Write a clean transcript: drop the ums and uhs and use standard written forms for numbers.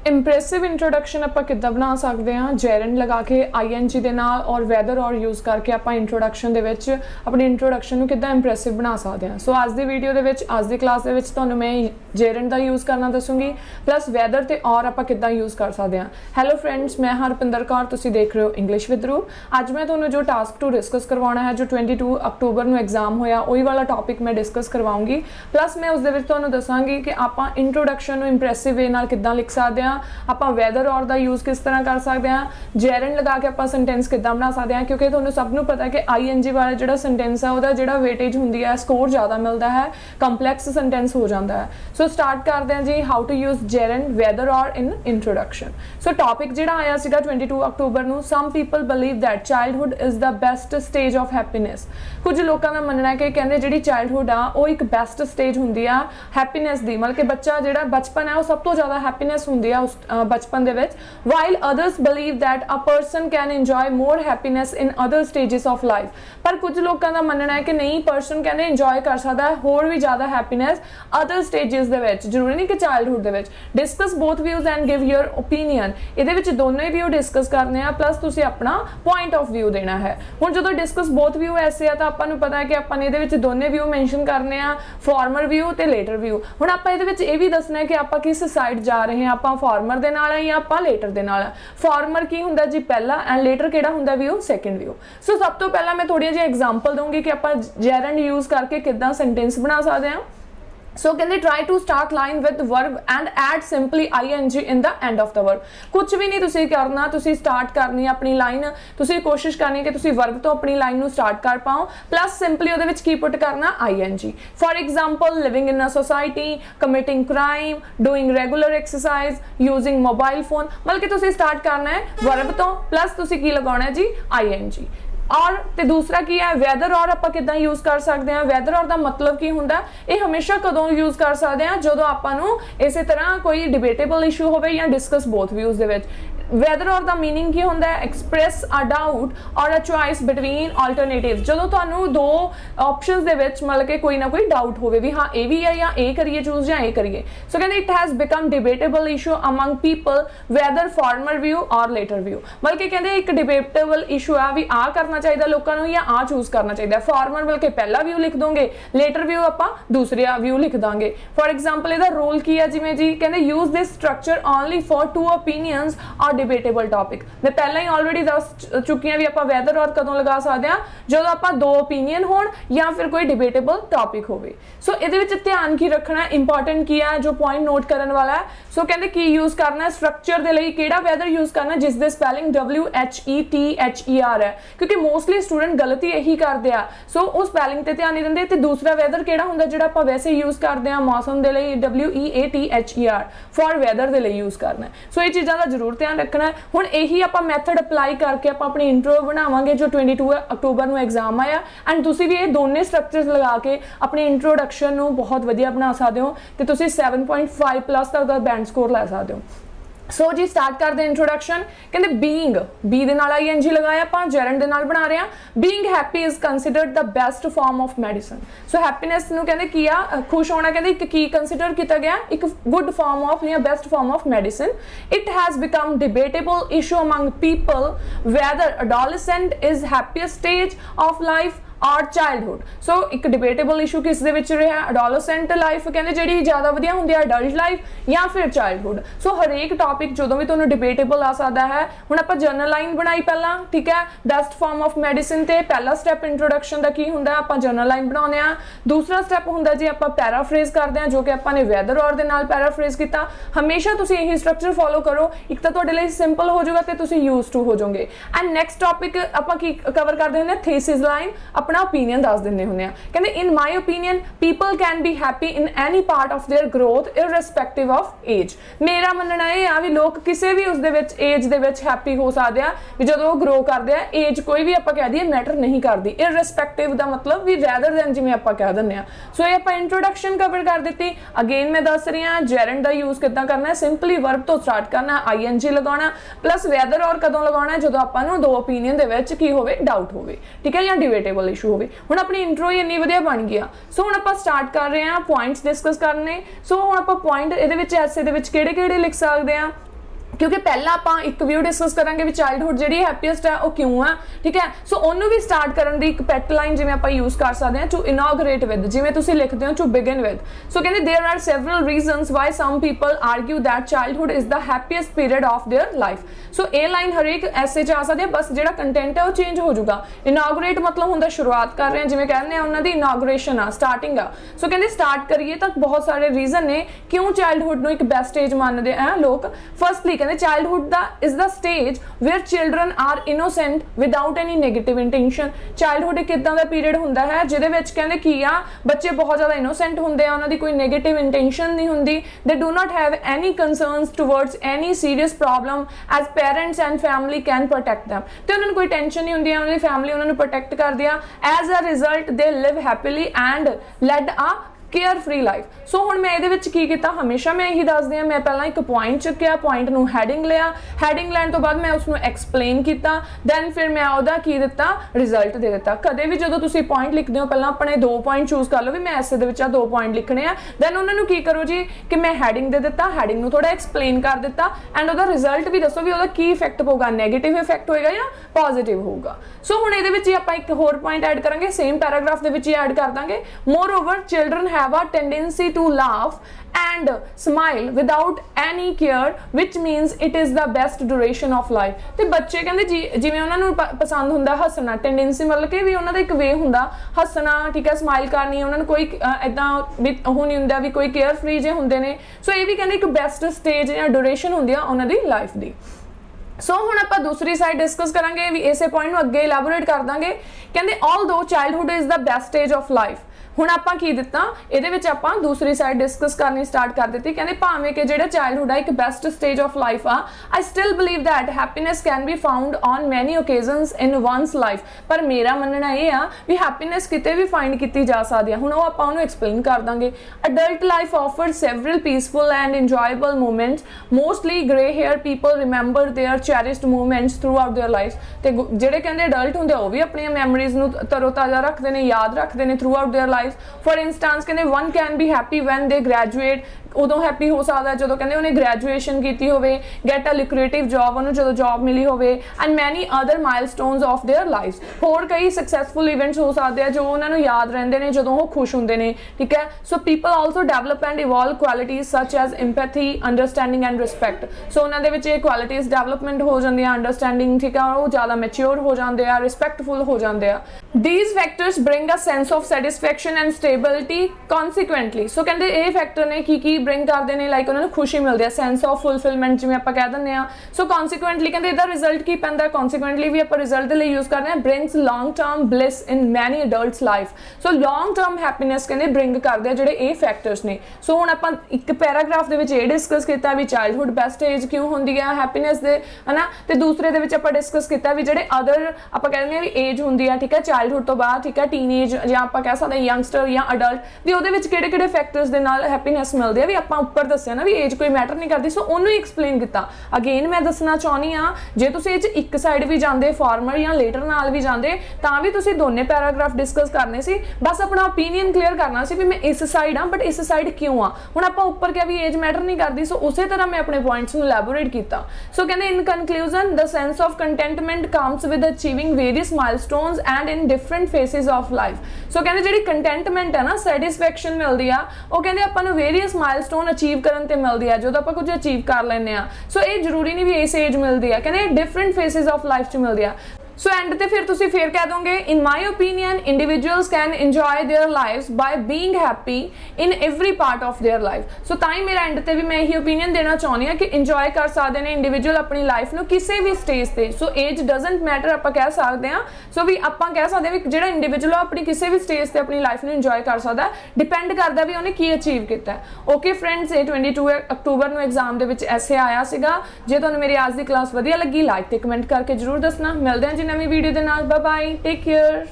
इंप्रैसिव introduction आप किद्दां बना सकते हैं जेरेंड लगा के ING दे नाल और वैदर और यूज़ करके आप इंट्रोडक्शन दे विच अपनी इंट्रोडक्शन किद्दां इंप्रैसिव बना सकते हैं। सो अज दी वीडियो दे विच अज दी क्लास दे विच तुहानूं मैं जेरेंड दा यूज़ करना दसूँगी प्लस वैदर ते और आप किद्दां यूज़ कर सकते हैं। हैलो फ्रेंड्स, मैं हरपिंदर कौर, तुसीं देख रहे हो इंग्लिश विद रूप। अज मैं तुहानूं जो टास्क 2 डिस्कस करवाना है, जो 22 अक्टूबर नूं एग्जाम होया उही वाला टॉपिक मैं डिस्कस करवाऊँगी। प्लस मैं उस दे विच तुहानूं दसांगी कि आप इंट्रोडक्शन नूं इंप्रैसिव वे नाल किद्दां लिख सकते हैं, आप वैदर और दा यूज़ किस तरह कर सकते हैं, जेरेंड लगा के आप सेंटेंस किद्दां बना सकते हैं। क्योंकि तुहानूं सब नूं पता है कि ING वाला जिहड़ा सेंटेंस है उहदा जिहड़ा वेटेज हुंदी है, स्कोर ज़्यादा मिलता है, कंपलैक्स सेंटेंस हो जाता है। सो स्टार्ट करते हैं जी, how to use gerund, whether और इन इंट्रोडक्शन। सो टॉपिक जिहड़ा आया सीगा 22 अक्टूबर नूं, some people believe that childhood is the best stage of happiness. कुछ लोगों का मनना है कि कहंदे जिहड़ी चाइल्डहुड आ वो एक बेस्ट स्टेज हुंदी आ हैप्पीनेस दी, मतलब कि बच्चा जिहड़ा बचपन है वो सब तो ज़्यादा हैप्पीनेस हुंदी आ उस बचपन दे विच। While others believe that a person can enjoy more happiness in other stages of life. पर कुछ लोगों का मनना है कि नहीं, पर्सन कहने इंजॉय कर सकता है होर भी ज़्यादा हैप्पीनेस अदर स्टेजेस दे विच, जरूरी नहीं कि childhood they which. Discuss both views and give your opinion. इहदे विच दोनों ही व्यू डिस्कस करने आ, प्लस तुसीं अपना पॉइंट ऑफ व्यू देना है। हुण जदों डिस्कस बोथ व्यू ऐसे आ तां आपां नूं पता है कि आपां ने इहदे विच दोनों व्यू मैंशन करने आ, फॉर्मर व्यू ते लेटर व्यू। हुण आपां इहदे विच इह भी दसना है कि आपां किस साइड जा रहे हैं, आपां फॉर्मर दे नाल या आपां लेटर दे नाल। फॉर्मर की हुंदा जी पहला एंड लेटर किहड़ा हुंदा व्यू सेकंड व्यू। सो सब तो पहला मैं थोड़ी जी एग्जांपल दूंगी कि आपां जेरेंड यूज़ करके किद्दां सेंटेंस बना सकते हैं। सो कहते try to start line with verb and add simply ING in the end of the verb. कुछ भी नहीं तुसीं करना, तुसीं स्टार्ट करनी अपनी लाइन, तुसीं कोशिश करनी कि तुसीं वर्ब तो अपनी लाइन नूं स्टार्ट कर पाओ, प्लस सिंपली उहदे विच की पुट करना ING। For example, living in a society, committing crime, doing regular exercise, using mobile phone. मतलब कि तुसीं स्टार्ट करना है वर्ब तो, प्लस तुसीं की लगाउणा है जी ING। और ते दूसरा की है वैदर और आप किद्दां यूज़ कर सकते हैं। वैदर और दा मतलब की हुंदा, ये हमेशा कदों यूज़ कर सकते हैं जदों आपां नूं इसे तरह कोई डिबेटेबल इशू होवे या डिस्कस बोथ व्यूज़ दे विच। वैदर और दा मीनिंग की हुंदा है एक्सप्रैस अ डाउट और अ चॉइस बिटवीन अल्टरनेटिव्स। जदों तुहानूं दो ऑप्शंस दे विच मतलब कि कोई ना कोई डाउट होवे भी हाँ ये भी है या ये करिए चूज या ये करिए। सो कहते it has become debatable issue among people weather farmer view और लेटर व्यू। मतलब कि कहते एक डिबेटेबल इशू आ भी आ करना चाहिए लोगों को या आ चूज करना चाहिए। फॉर्मर मतलब कि पहला व्यू लिख दोगे, लेटर व्यू आप दूसरा व्यू लिख देंगे। फॉर एग्जाम्पल इसका रूल की है जिमें जी कहते use this structure only for 2 ओपीनियंस और डिबेटेबल टॉपिक। मैं पहला ही ऑलरेडी दस चुकी भी आप वैदर और कदों लगा सकते हैं जो आप 2 ओपीनियन हो या फिर कोई डिबेटेबल टॉपिक हो। सो ये ध्यान की रखना इंपॉर्टेंट की है, जो पॉइंट नोट करने वाला है। सो कहते की यूज करना स्ट्रक्चर के लिए केड़ा वैदर यूज करना जिसके स्पैलिंग WHETHER है, क्योंकि मोस्टली स्टूडेंट गलती यही करते हैं। सो वो स्पैलिंग ते ध्यान नहीं देंगे। तो दूसरा वैदर केड़ा हुंदा जिहड़ा आपां वैसे यूज करते हैं मौसम के लिए WEATHER फॉर वैदर के लिए यूज करना है। सो ये चीज़ों का जरूर ध्यान रखना है। हुण यही आपां मैथड अप्लाई करके आपां अपनी इंट्रो बनावांगे जो 22 अक्टूबर नूं एग्जाम आया। एंड तुसीं भी ये दोनों स्ट्रक्चर्स लगा के अपनी इंट्रोडक्शन नूं बहुत वधिया बना सकते हो ते तुसीं 7.5 प्लस तक दा बैंड स्कोर लै सकते हो। सो जी स्टार्ट करते इंट्रोडक्शन। कहते बीइंग, बी दे नाल ING लगाया आपां, जेरेंड दे नाल बना रहे हैं। Being happy is considered the best form of medicine. So happiness नूं कहते किया खुश होना कहते एक की कंसिडर किया गया एक गुड फॉर्म ऑफ या best form of medicine. It has become debatable issue among people weather adolescent is happiest stage of life और चाइल्डहुड। सो एक डिबेटेबल इशू किस दे विच रहा अडोलेसेंट लाइफ कहते जिहड़ी ज़्यादा वधिया हुंदी है अडल्ट लाइफ या फिर चाइल्डहुड। सो हरेक टॉपिक जो भी तुहानूं डिबेटेबल आ सकता है। हुण आपां जर्नल लाइन बनाई पहला, ठीक है, बेस्ट फॉर्म ऑफ मेडिसिन ते पहला स्टैप इंट्रोडक्शन का की हुंदा आपां जर्नल लाइन बनाउने आ। दूसरा स्टैप हुंदा जी आपां पैराफ्रेज करते हैं जो कि आपां ने वैदर और दे नाल पैराफ्रेज किया। हमेशा तुसीं यही स्ट्रक्चर फॉलो करो, एक तो तुहाडे लई सिंपल हो जाएगा ते तुसीं यूज टू हो जाओगे। एंड नैक्सट टॉपिक आपां की कवर करते हैं थीसिस लाइन, अपना ओपीनियन दस दिंदे हुंदे आ। कहंदे in my opinion people can be happy in any part of their growth irrespective of age. मेरा मनना यह आ भी लोग किसी भी उसदे विच एज दे विच हैप्पी हो सकते हैं भी जदों ग्रो करते हैं। एज कोई भी आपां कह दईए मैटर नहीं करती। इररिस्पैक्टिव दा मतलब भी रैदर दैन जिवें आपां कह दिंदे आ। सो ये आपां इंट्रोडक्शन कवर कर दी। अगेन मैं दस रही हाँ जेरेंड का यूज किद्दां करना है। सिंपली वर्ब तो स्टार्ट करना, ING लगाना, प्लस वैदर और कदों लगाना है जदों आपां नूं 2 ओपीनियन दे विच की होवे डाउट होवे, ठीक है, या डिबेटेबल इशू होवे। हुण अपनी इंट्रो ही इन्नी वधिया बन गया। सो हुण आपां स्टार्ट कर रहे हैं पॉइंट्स डिस्कस करने। सो हुण आपां पॉइंट इहदे विच ऐसे दे विच किहड़े-किहड़े लिख सकदे हां क्योंकि पहला आप एक व्यू डिस्कस करांगे भी चाइल्डहुड जी हैप्पीएस्ट है वो क्यों है, ठीक है। सो उन्होंने भी स्टार्ट करने की एक पेट लाइन जिवें आप यूज कर सकते हैं टू इनॉग्रेट विद, जिवें तुसीं लिखते हो टू बिगिन विद। सो कहते there are several reasons why some people argue that childhood is the happiest period of their life. So ये लाइन हरेक ऐसे च आ सकती है, बस जो कंटेंट है वो चेंज हो जाऊगा। इनॉग्रेट मतलब होंगे शुरुआत कर रहे हैं, जिवें कहते हैं उन्होंने इनॉग्रेशन आ स्टार्टिंग आ। सो कहते स्टार्ट करिए तो बहुत सारे रीजन ने क्यों चाइल्डहुड को एक बेस्ट एज मानते हैं लोग। फर्स्टली कहते childhood is the stage where children are innocent without any negative intention। Childhood एक इदां दा पीरियड हुंदा है जिहदे विच कहंदे की आ बच्चे बहुत ज़्यादा इनोसेंट हुंदे आ, उन्हां दी कोई नेगेटिव इंटेंशन नहीं हुंदी। They do not have any concerns towards any serious problem as parents and family can protect them. ते उन्हां नूं कोई टेंशन नहीं हुंदी, उन्हां दी फैमिली उन्हां नूं प्रोटेक्ट करदी आ। As a result they live happily and lead a care free life. So हुण मैं ये की किया, हमेशा मैं यही दसदी हाँ, मैं पहला एक पॉइंट चुक्या, पॉइंट नूं हैडिंग लिया, हैडिंग लैण तो बाद मैं उसनूं एक्सप्लेन किया, दैन फिर मैं उहदा की दिता रिजल्ट दे दिता। कदे भी जो तुसीं पॉइंट लिखते हो पहला अपने 2 पॉइंट चूज कर लो भी मैं ऐसे दे विच 2 पॉइंट लिखने आ, दैन उन्होंने की करो जी कि मैं हैडिंग दे दिता, हैडिंग नूं थोड़ा एक्सप्लेन कर दिता एंड उहदा रिजल्ट भी दसो भी उहदा की इफेक्ट होगा, नैगेटिव इफेक्ट होएगा या पॉजिटिव होगा। सो हुण इहदे विच आपां एक होर पॉइंट ऐड करांगे, सेम पैराग्राफ दे विच ही ऐड कर Dange. More over children have a tendency to laugh and smile without any care, which means it is the best duration of life। ते बच्चे कहंदे जिवें उन्हां नूं पसंद हुंदा हसना, टेंडेंसी मतलब कि भी उन्हां दा एक वे हुंदा हसना, ठीक है, स्माइल करनी, उन्हां नूं कोई इदां भी ओह नहीं हुंदा भी कोई केयर फ्री जे हुंदे ने। सो ये भी कहंदे एक बेस्ट स्टेज या ड्यूरेशन हुंदी आ उन्हां दी लाइफ दी। सो हुण आपां दूसरी साइड डिस्कस करांगे भी इसे पॉइंट नूं अगे इलैबोरेट कर दांगे। कहंदे ऑलदो childhood is the best stage of life. हुण आपां की दिता इहदे विच आपां दूसरी साइड डिस्कस करनी स्टार्ट कर दित्ती। कहंदे भावें कि जिहड़ा चाइल्डहुड है एक बेस्ट स्टेज ऑफ लाइफ आ, I still believe that happiness can be found on many occasions in one's life. पर मेरा मनना ये आ भी हैप्पीनेस किते भी फाइंड की जा सकती है। हुण ओह आपां उहनूं एक्सप्लेन कर दांगे। Adult life offer several peaceful and enjoyable moments, mostly grey hair people remember their cherished moments throughout their life. ते जिहड़े कहंदे अडल्ट हुंदे ओह भी अपनी मैमरीज नूं तरोताज़ा रखदे ने, याद रखदे ने throughout their life. For instance कहते one can be happy when they graduate, उदों हैप्पी हो सकता है जो कहते उन्हें ग्रैजुएशन की होवे, गैट अ लुक्रेटिव जॉब, उन्होंने जो जॉब मिली होवे, and many other milestones of their life. होर कई सक्सैसफुल इवेंट्स हो सकते हैं जो उन्होंने याद रहते हैं जो वो खुश होंगे ने, ठीक है। So people also develop and evolve qualities such as empathy, understanding and respect. So उन्होंने ये क्वालिटीज डेवलपमेंट हो जाती है, अंडरस्टैंडिंग, ठीक है, वो ज़्यादा मैच्योर हो जाते हैं, रिस्पैक्टफुल हो जाते हैं। These factors bring a sense of satisfaction and stability consequently. So कहते ये फैक्टर ने की ब्रिंग करते हैं, लाइक उन्होंने खुशी मिलती है, सेंस ऑफ फुलफिलमेंट जिवें आपां कह दिंदे आ। सो कॉन्सिक्वेंटली कहते इहदा रिजल्ट की पैंदा, कॉन्सिक्वेंटली भी आपां रिजल्ट दे लई यूज करते हैं, brings long term bliss in many adults life. So long term happiness कहते ब्रिंग करते हैं जिहड़े ये फैक्टर्स ने। सो हुण आपां एक पैराग्राफ दे विच ये डिस्कस किया भी चाइल्डहुड बेस्ट एज क्यों हुंदी है हैप्पीनेस दे, है ना। ते दूसरे दे विच आपां डिस्कस किया भी जिहड़े अदर आपां कह दिंदे आ भी एज हुंदी है, ठीक है, चाइल्डहुड तो बाद, ठीक है, टीनेज या आपां कह सकदे यंगस्टर या अडल्ट भी उहदे विच किहड़े-किहड़े फैक्टर्स दे नाल हैप्पीनेस मिलदी है भी आपां उपर दस्सिया ना भी एज कोई मैटर नहीं करती। सो उन्होंने एक्सप्लेन किया। अगेन मैं दसना चाहनी हाँ जे तुसीं इह एक साइड भी जाते फॉर्मर या लेटर नाल भी जाते तां भी तुसीं दोने पैराग्राफ डिस्कस करने सी, बस अपना ओपीनियन क्लीयर करना सी भी मैं इस साइड हाँ बट इस साइड क्यों हाँ। हुण आपां उपर क्या भी एज मैटर नहीं करती। सो उस तरह मैं अपने पॉइंट्स नूं एलैबोरेट किया। सो कहते in conclusion the sense of contentment comes with achieving various milestones and in different phases of life. So कहते जिहड़ी कंटेंटमेंट है ना, सैटिस्फैक्शन मिलती आ, वो कहते आपां नूं वेरियस माइलस्टोन अचीव करन ते मिलदी है जो आपां कुछ अचीव कर लैंदे आ। सो ये जरूरी नहीं भी इस एज मिलती है, कहते डिफरेंट फेसिस ऑफ लाइफ च मिलती है। सो एंड ते फिर तुसी फिर कह दोगे in my opinion individuals can enjoy their lives by being happy in every part of their life. So ताई मेरा एंड ते भी मैं यही ओपीनियन देना चाहनी हाँ कि इंजॉय कर सकते हैं इंडिविजुअल अपनी लाइफ में किसी भी स्टेज पे। सो एज डजंट मैटर आप कह सकते हैं। सो भी आप कह सकते हैं भी जो इंडिविजुअल अपनी किसी भी स्टेज पर अपनी लाइफ में इंजॉय कर सकता है, डिपेंड करता भी उन्हें की अचीव किया। ओके फ्रेंड्स, ये 22 अक्टूबर को एग्जाम के ऐसे आया सीगा। जे तुहानूं मेरी आज की क्लास वधिया लगी लाइक ते कमेंट करके जरूर दसना। मिलते हैं जी नवी वीडियो के नाल। Bye bye, take care.